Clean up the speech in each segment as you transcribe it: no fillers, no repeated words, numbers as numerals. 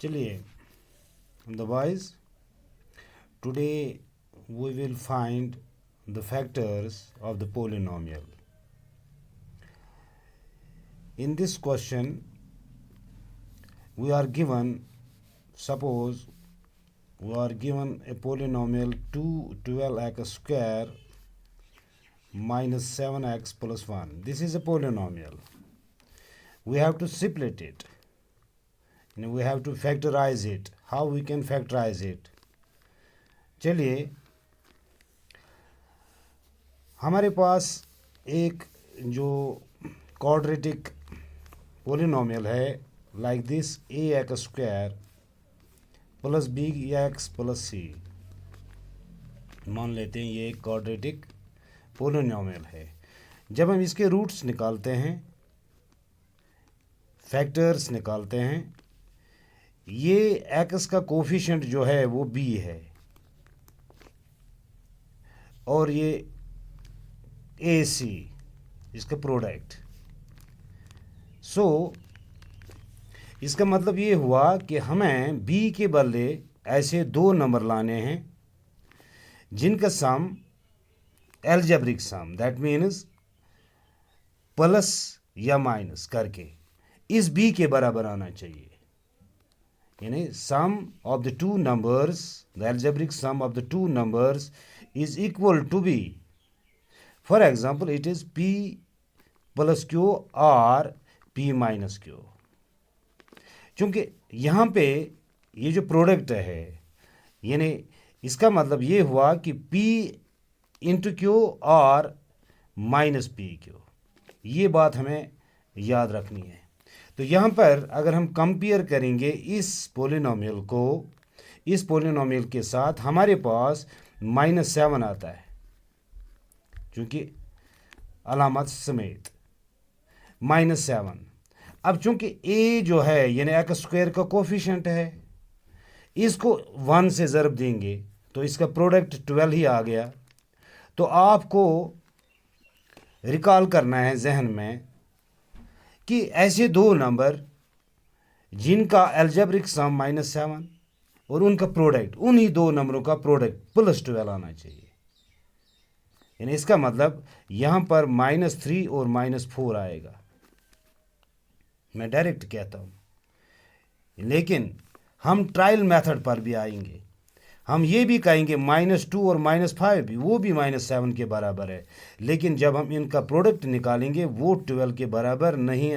चलिए the boys, today we will find the factors of the polynomial. In this question we are given, suppose we are given a polynomial 12x square minus 7x plus 1. This is a polynomial. We have to split it. We have to factorize it. How we can factorize it? चलिए, हमारे पास एक जो quadratic polynomial है like this a x square plus b x plus c, मान लेते हैं ये एक क्वाड्रेटिक पोलिनोमियल है। जब हम इसके रूट्स निकालते हैं, फैक्टर्स निकालते हैं, ये एक्स का कोफिशिएंट जो है वो बी है और ये ए सी इसका प्रोडक्ट। सो इसका मतलब ये हुआ कि हमें बी के बदले ऐसे दो नंबर लाने हैं जिनका sum algebraic sum, that means plus या माइनस करके इस बी के बराबर आना चाहिए। यानी sum of the two numbers, the algebraic sum of the two numbers is equal to b. For example, it is p plus q or p minus q. चूंकि यहाँ पे ये जो प्रोडक्ट है, यानी इसका मतलब ये हुआ कि p इंटू क्यू और माइनस पी क्यू, ये बात हमें याद रखनी है। तो यहाँ पर अगर हम कंपेयर करेंगे इस पोलिनोमियल को इस पोलिनोमियल के साथ, हमारे पास -7 आता है चूँकि अलामत समेत -7। अब चूँकि a जो है यानी एक्स स्क्वायर का कोफिशिएंट है, इसको 1 से ज़रब देंगे तो इसका प्रोडक्ट 12 ही आ गया। तो आपको रिकॉल करना है जहन में कि ऐसे दो नंबर जिनका एल्जेब्रिक सम -7 और उनका प्रोडक्ट, उन्हीं दो नंबरों का प्रोडक्ट +12 आना चाहिए। यानी इसका मतलब यहाँ पर -3 और -4 आएगा। मैं डायरेक्ट कहता हूँ, लेकिन हम ट्रायल मेथड पर भी आएंगे। हम ये भी कहेंगे -2 और -5 भी, वो भी -7 के बराबर है, लेकिन जब हम इनका प्रोडक्ट निकालेंगे वो 12 के बराबर नहीं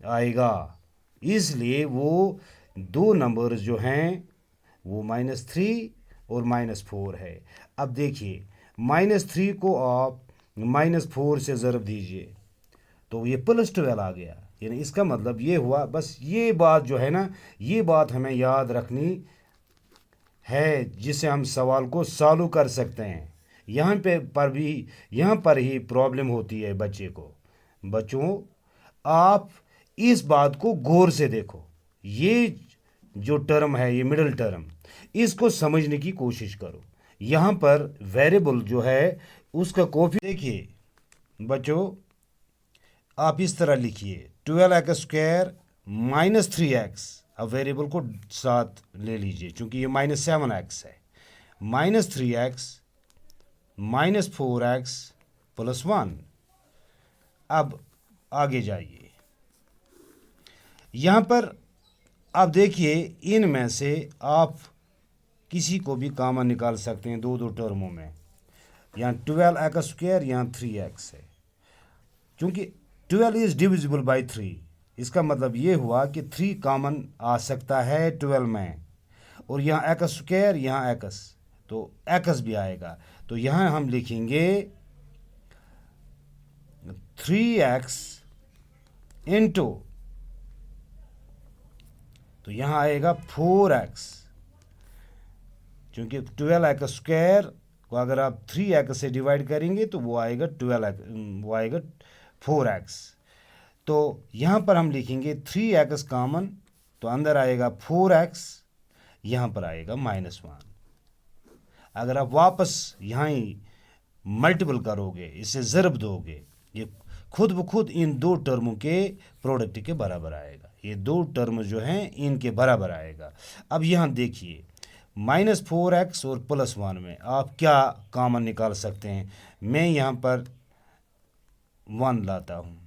आएगा। इसलिए वो दो नंबर्स जो हैं वो -3 और -4 है। अब देखिए, -3 को आप -4 से ज़रब दीजिए तो ये +12 आ गया। यानी इसका मतलब ये हुआ, बस ये बात जो है ना, ये बात हमें याद रखनी है जिससे हम सवाल को सॉल्व कर सकते हैं। यहाँ पर ही प्रॉब्लम होती है बच्चे को। बच्चों, आप इस बात को गौर से देखो, ये जो टर्म है, ये मिडिल टर्म, इसको समझने की कोशिश करो। यहाँ पर वेरिएबल जो है उसका कोफिशिएंट देखिए बच्चों, आप इस तरह लिखिए 12x स्क्वायर -3x। अब वेरिएबल को साथ ले लीजिए क्योंकि ये -7x है, -3x -4x प्लस 1। अब आगे जाइए, यहाँ पर आप देखिए इनमें से आप किसी को भी कॉमन निकाल सकते हैं दो टर्मों में। यहाँ 12x स्क्वायर, यहाँ 3x है। क्योंकि 12 इज़ डिविजिबल बाई 3, इसका मतलब ये हुआ कि 3 कॉमन आ सकता है 12 में, और यहाँ एक्स स्क्वायर, यहाँ एक्स, तो एक्स भी आएगा। तो यहाँ हम लिखेंगे 3x इंटू, तो यहाँ आएगा 4x, क्योंकि 12x स्क्वायर को अगर आप 3x से डिवाइड करेंगे तो वो आएगा 12x, वो आएगा 4x। तो यहाँ पर हम लिखेंगे 3x कॉमन, तो अंदर आएगा 4x, यहाँ पर आएगा -1। अगर आप वापस यहाँ ही मल्टीपल करोगे, इसे ज़रब दोगे, ये खुद ब खुद इन दो टर्मों के प्रोडक्ट के बराबर आएगा। ये दो टर्म जो हैं इनके बराबर आएगा। अब यहाँ देखिए -4x और +1 में आप क्या कॉमन निकाल सकते हैं। मैं यहाँ पर 1 लाता हूँ,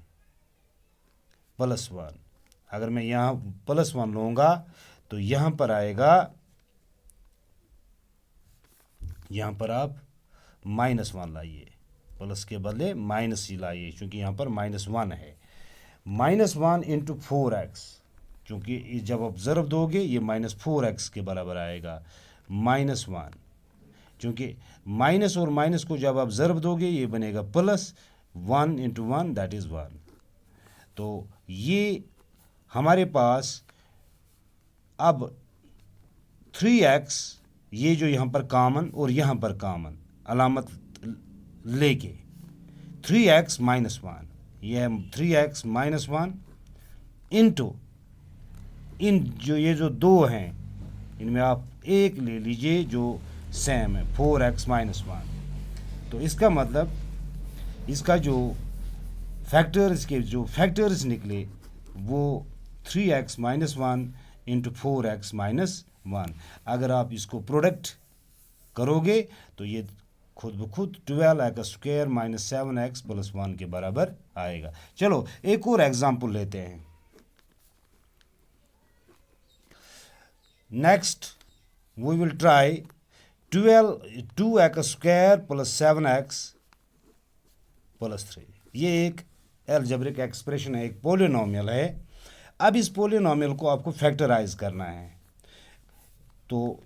+1। अगर मैं यहाँ +1 लूँगा तो यहाँ पर आएगा, यहाँ पर आप -1 लाइए, प्लस के बदले माइनस ही लाइए, क्योंकि यहाँ पर -1 है। -1 इंटू 4x, क्योंकि जब आप ज़रब दोगे ये -4x के बराबर आएगा। -1, क्योंकि माइनस और माइनस को जब आप ज़रब दोगे ये बनेगा +1 इंटू 1 दैट इज़ 1। तो ये हमारे पास अब 3x, ये जो यहाँ पर कॉमन और यहाँ पर कॉमन अलामत लेके 3x -1, ये 3x -1 इंटू इन जो ये जो दो हैं इनमें आप एक ले लीजिए जो सेम है, 4x -1। तो इसका मतलब इसका जो फैक्टर्स निकले वो 3x -1 इंटू 4x -1। अगर आप इसको प्रोडक्ट करोगे तो ये खुद ब खुद 12x² -7x + 1 के बराबर आएगा। चलो एक और एग्जाम्पल लेते हैं। Next we will try 2x² + 7x + 3। ये एक एल्जेब्रिक एक्सप्रेशन है, एक पोलिनोमियल है। अब इस पोलिनोमियल को आपको फैक्टराइज करना है। तो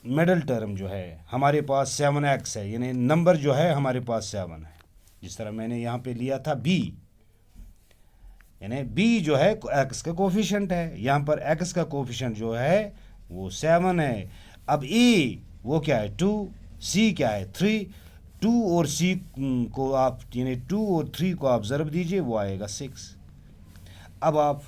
मिडल टर्म जो है हमारे पास 7x है, यानी नंबर जो है हमारे पास 7 है। जिस तरह मैंने यहाँ पे लिया था b, यानी b जो है x का कोफिशिएंट है, यहाँ पर x का कोफिशिएंट जो है वो 7 है। अब a वो क्या है 2, c क्या है 3। 2 और c को आप यानी 2 और 3 को आप ज़रब दीजिए वो आएगा 6। अब आप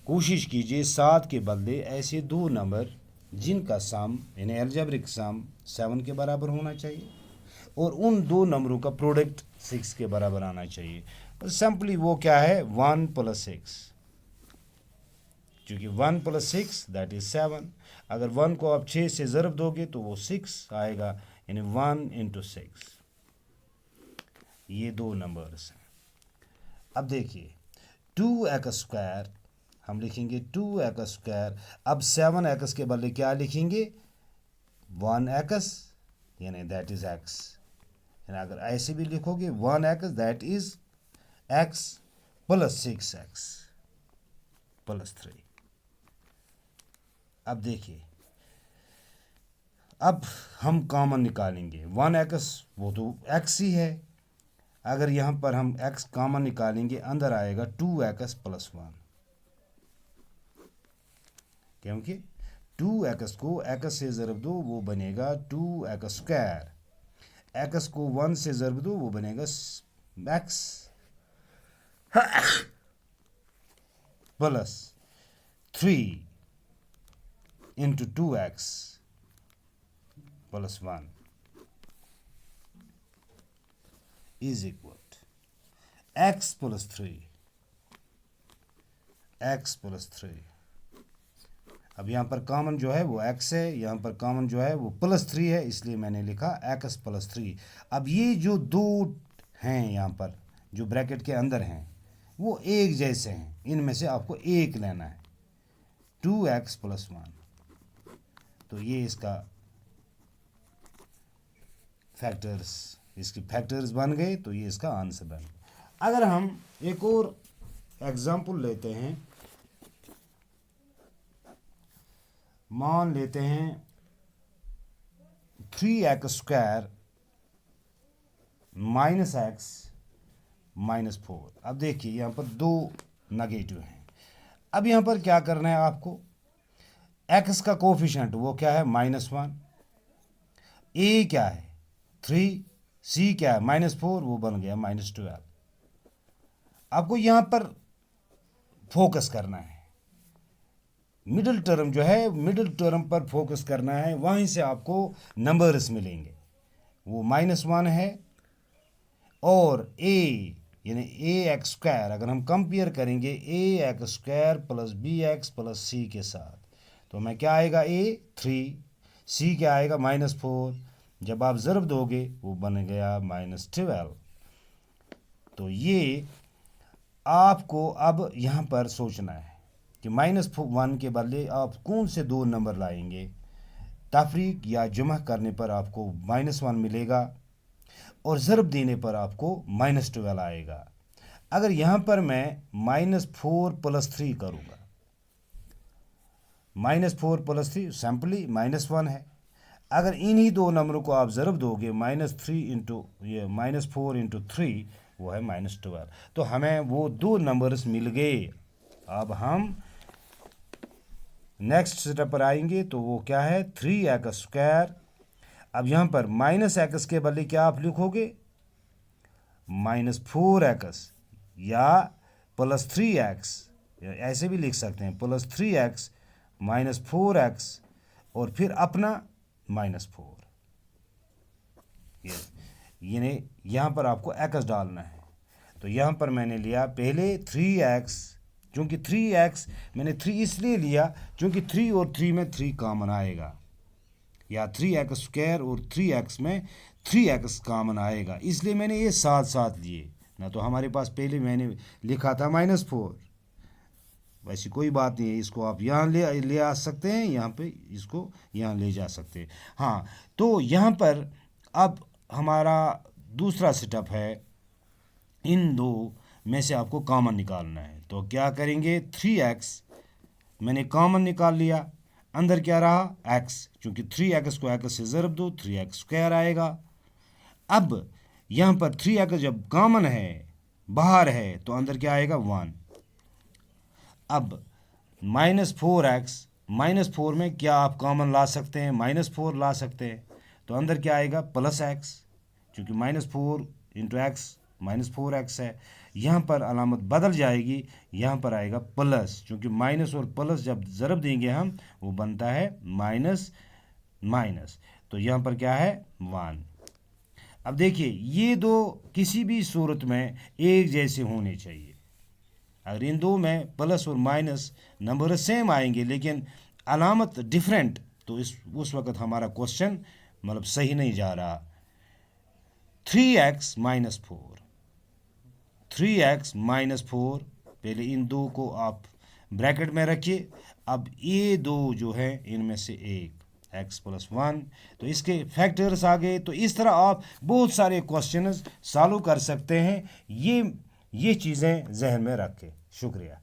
कोशिश कीजिए 7 के बदले ऐसे दो नंबर जिनका सम यानी एल्जेब्रिक सम 7 के बराबर होना चाहिए और उन दो नंबरों का प्रोडक्ट 6 के बराबर आना चाहिए। और सिंपली वो क्या है 1 + 6, क्योंकि 1 + 6 दैट इज 7। अगर 1 को आप 6 से ज़रब दोगे तो वो 6 आएगा, यानी 1 × 6। ये दो नंबर्स हैं। अब देखिए 2x² हम लिखेंगे 2x²। अब 7x के बदले क्या लिखेंगे 1x, यानी दैट इज x। यानी अगर ऐसे भी लिखोगे 1x that is x + 6x + 3। अब देखिए अब हम कॉमन निकालेंगे 1x, वो तो x ही है। अगर यहाँ पर हम x कॉमन निकालेंगे अंदर आएगा 2x + 1, क्योंकि 2x को x से ज़रब दो वो बनेगा 2x²। x को 1 से ज़रब दो वो बनेगा x + 3 into 2x + 1 is equal x + 3, x + 3। अब यहाँ पर कॉमन जो है वो x है, यहाँ पर कॉमन जो है वो +3 है, इसलिए मैंने लिखा x + 3। अब ये जो दो हैं यहाँ पर जो ब्रैकेट के अंदर हैं वो एक जैसे हैं, इनमें से आपको एक लेना है 2x + 1। तो ये इसका फैक्टर्स, इसकी फैक्टर्स बन गए, तो ये इसका आंसर बन गया। अगर हम एक और एग्जाम्पल लेते हैं, मान लेते हैं 3x² - x - 4। अब देखिए यहाँ पर दो नेगेटिव हैं। अब यहाँ पर क्या करना है आपको, x का कोफिशिएंट वो क्या है -1, a क्या है 3, c क्या है -4, वो बन गया -12। आपको यहाँ पर फोकस करना है, मिडिल टर्म जो है मिडिल टर्म पर फोकस करना है, वहीं से आपको नंबर्स मिलेंगे। वो -1 है और a यानी ए एक्स स्क्वायर अगर हम कंपेयर करेंगे a x square plus b x plus c के साथ, तो हमें क्या आएगा, ए 3, सी क्या आएगा -4, जब आप ज़रब दोगे वो बन गया -12। तो ये आपको अब यहाँ पर सोचना है कि -1 के बदले आप कौन से दो नंबर लाएंगे। तफरीक या जमा करने पर आपको -1 मिलेगा और ज़रब देने पर आपको -12 आएगा। अगर यहाँ पर मैं -4 + 3 करूँगा, -4 + 3 सिंपली -1 है। अगर इन्हीं दो नंबरों को आप ज़रब दोगे -4 इंटू 3 वो है -12। तो हमें वो दो नंबर्स मिल गए। अब हम नेक्स्ट स्टेप पर आएंगे, तो वो क्या है 3x²। अब यहाँ पर -x के बदले क्या आप लिखोगे, -4x या +3x, ऐसे भी लिख सकते हैं, +3x -4x और फिर अपना -4। यानी यहाँ पर आपको x डालना है। तो यहाँ पर मैंने लिया पहले 3x, क्योंकि 3x मैंने 3 इसलिए लिया क्योंकि 3 और 3 में 3 कॉमन आएगा, या 3x² और 3x में 3x कॉमन आएगा, इसलिए मैंने ये साथ साथ लिए। ना तो हमारे पास पहले मैंने लिखा था -4, वैसी कोई बात नहीं है, इसको आप यहाँ ले आ सकते हैं, यहाँ पे इसको यहाँ ले जा सकते हैं। हाँ, तो यहाँ पर अब हमारा दूसरा सेटअप है, इन दो में से आपको कॉमन निकालना है। तो क्या करेंगे, 3x मैंने कॉमन निकाल लिया, अंदर क्या रहा x, क्योंकि 3x को x से ज़रब दो 3x² आएगा। अब यहाँ पर 3x जब कॉमन है, बाहर है, तो अंदर क्या आएगा 1। अब -4x, -4 में क्या आप कॉमन ला सकते हैं, -4 ला सकते हैं, तो अंदर क्या आएगा +x, क्योंकि -4 इंटू x -4x है। यहाँ पर अलामत बदल जाएगी, यहाँ पर आएगा प्लस, क्योंकि माइनस और प्लस जब ज़रब देंगे हम वो बनता है माइनस। तो यहाँ पर क्या है 1। अब देखिए ये दो किसी भी सूरत में एक जैसे होने चाहिए। अगर इन दो में प्लस और माइनस नंबर सेम आएंगे लेकिन अलामत डिफरेंट, तो उस वक्त हमारा क्वेश्चन मतलब सही नहीं जा रहा। 3x -4, 3x -4, पहले इन दो को आप ब्रैकेट में रखिए। अब ये दो जो है इनमें से एक x + 1, तो इसके फैक्टर्स आ गए। तो इस तरह आप बहुत सारे क्वेश्चंस सॉल्व कर सकते हैं। ये चीज़ें जहन में रखें। शुक्रिया।